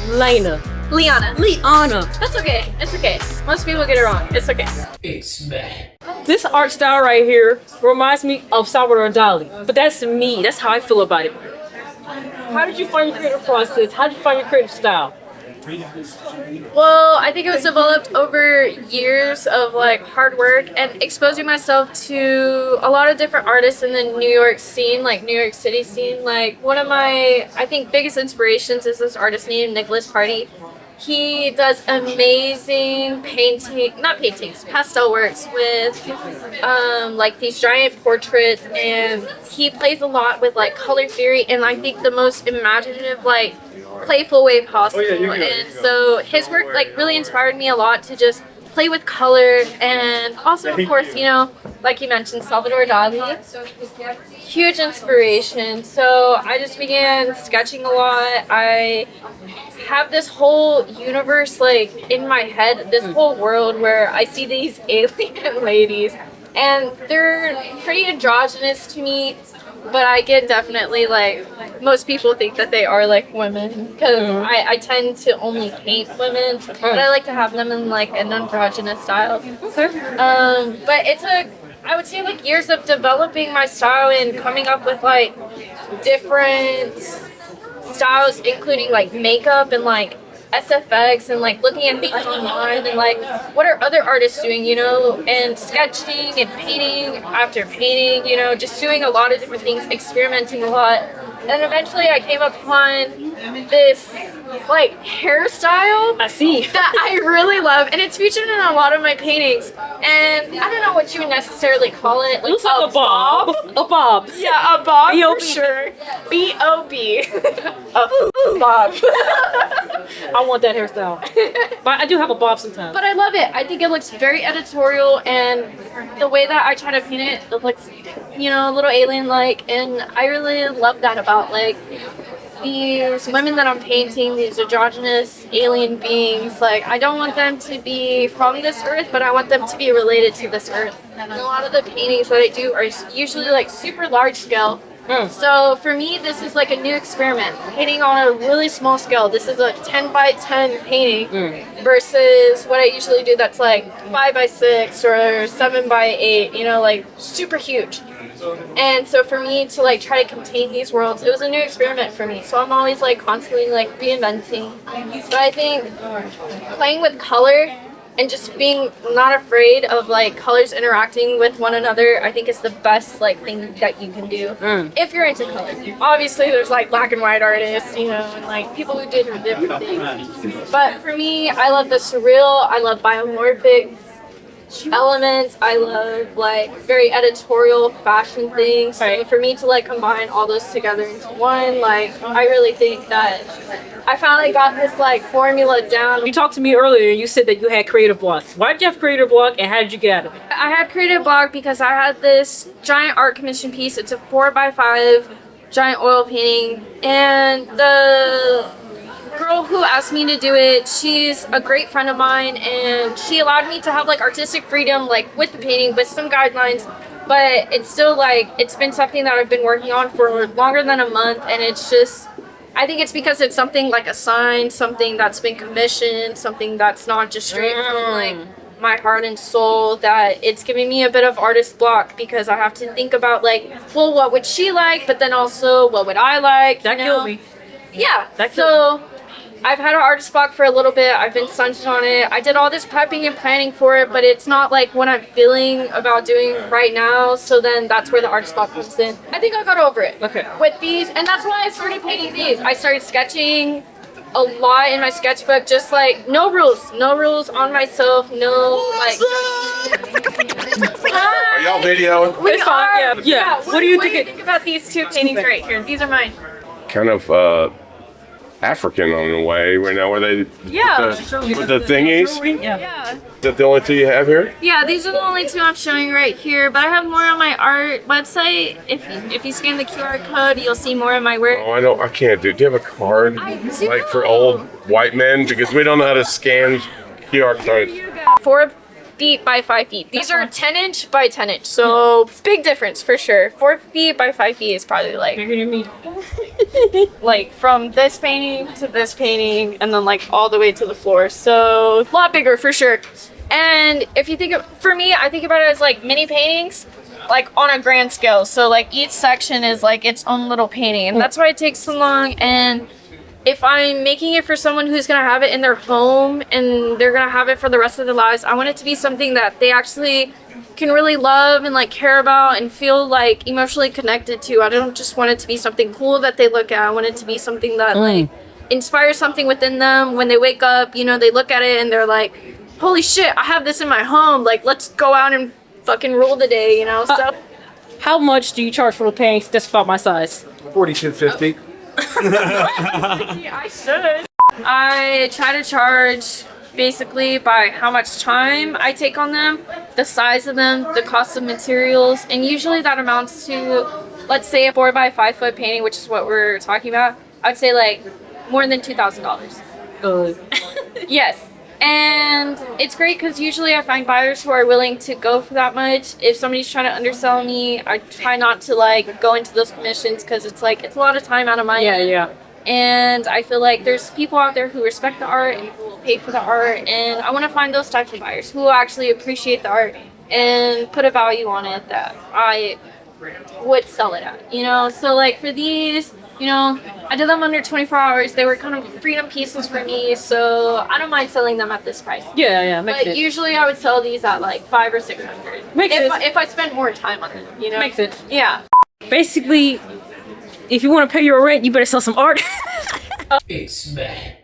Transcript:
Liana. Liana. Liana. That's okay. It's okay. Most people get it wrong. It's okay. It's me. This art style right here reminds me of Salvador Dali, but that's me. That's how I feel about it. How did you find your creative process? How did you find your creative style? Well, I think it was developed over years of like hard work and exposing myself to a lot of different artists in the New York scene, like New York City scene. Like one of my, I think, biggest inspirations is this artist named Nicholas Hardy. He does amazing pastel works with like these giant portraits, and he plays a lot with like color theory and I think the most imaginative, like playful way possible. And so his work like really inspired me a lot to just play with color, and also of course, you know, like you mentioned, Salvador Dali, huge inspiration. So I just began sketching a lot. I have this whole universe like in my head, this whole world where I see these alien ladies and they're pretty androgynous to me, but I get definitely like, most people think that they are like women because I tend to only paint women, but I like to have them in like an androgynous style. But it took, I would say, like years of developing my style and coming up with like different styles, including like makeup and like SFX, and like looking at things online and like what are other artists doing, you know, and sketching and painting after painting, you know, just doing a lot of different things, experimenting a lot. And eventually I came upon this like hairstyle I see. that I really love, and it's featured in a lot of my paintings. And I don't know what you would necessarily call it. It looks like a bob. A bob. Yeah, a bob B.O.B. for sure. B.O.B. A bob. I want that hairstyle. But I do have a bob sometimes. But I love it. I think it looks very editorial, and the way that I try to paint it, it looks, you know, a little alien-like, and I really love that about like these women that I'm painting, these androgynous alien beings. Like, I don't want them to be from this earth, but I want them to be related to this earth. And a lot of the paintings that I do are usually like super large scale. So for me, this is like a new experiment, painting on a really small scale. This is a 10 by 10 painting versus what I usually do that's like 5 by 6 or 7 by 8, you know, like super huge. And so for me to like try to contain these worlds, it was a new experiment for me. So I'm always like constantly like reinventing. But I think playing with color and just being not afraid of like colors interacting with one another, I think is the best like thing that you can do if you're into color. Obviously there's like black and white artists, you know, and like people who did different things. But for me, I love the surreal, I love biomorphic elements, I love like very editorial fashion things. So for me to like combine all those together into one, like I really think that I finally got this like formula down. You talked to me earlier, you said that you had creative blocks. Why did you have creative block, and how did you get out of it? I had creative block because I had this giant art commission piece. It's a 4 by 5 giant oil painting, and the girl who asked me to do it, she's a great friend of mine, and she allowed me to have like artistic freedom, like with the painting, with some guidelines, but it's still like, it's been something that I've been working on for longer than a month, and it's just, I think it's because it's something like a sign, something that's been commissioned, something that's not just straight from like my heart and soul, that it's giving me a bit of artist block because I have to think about like, well, what would she like, but then also what would I like? That killed me. Yeah, That so I've had an artist block for a little bit. I've been stunted on it. I did all this prepping and planning for it, but it's not like what I'm feeling about doing right now. So then that's where the artist block comes in. I think I got over it. Okay. With these, and that's why I started painting these. I started sketching a lot in my sketchbook, just like no rules on myself, no like. Are y'all videoing? We It's fine, are. yeah. What do you think about these two paintings right here? These are mine. Kind of African in a way, you know, where they with the thingies. Yeah. Is that the only two you have here? Yeah, these are the only two I'm showing right here, but I have more on my art website. If you scan the QR code, you'll see more of my work. Oh, I know. I can't do. Do you have a card I do. like for old white men? Because we don't know how to scan QR codes. For feet by 5 feet. These are 10-inch by 10-inch, so big difference for sure. 4 feet by 5 feet is probably like Bigger than me. like from this painting to this painting, and then like all the way to the floor. So a lot bigger for sure. And if you think of, for me, I think about it as like mini paintings, like on a grand scale. So like each section is like its own little painting, and that's why it takes so long. And if I'm making it for someone who's gonna have it in their home and they're gonna have it for the rest of their lives, I want it to be something that they actually can really love and like care about and feel like emotionally connected to. I don't just want it to be something cool that they look at. I want it to be something that like inspires something within them. When they wake up, you know, they look at it and they're like, holy shit, I have this in my home. Like, let's go out and fucking rule the day, you know? So How much do you charge for the paintings that's about my size? $42.50. I should. I try to charge basically by how much time I take on them, the size of them, the cost of materials, and usually that amounts to, let's say, a 4 by 5 foot painting, which is what we're talking about. I'd say like more than $2,000. Good. Yes. And it's great because usually I find buyers who are willing to go for that much. If somebody's trying to undersell me, I try not to like go into those commissions because it's like, it's a lot of time out of my end. Yeah. And I feel like there's people out there who respect the art and who will pay for the art. And I want to find those types of buyers who will actually appreciate the art and put a value on it that I would sell it at, you know? So like for these, you know, I did them under 24 hours. They were kind of freedom pieces for me, so I don't mind selling them at this price. Yeah, makes But sense. usually I would sell these at like $500 or $600. Makes sense. If I spend more time on them, you know? Makes sense. Yeah. Basically, if you want to pay your rent, you better sell some art. It's bad.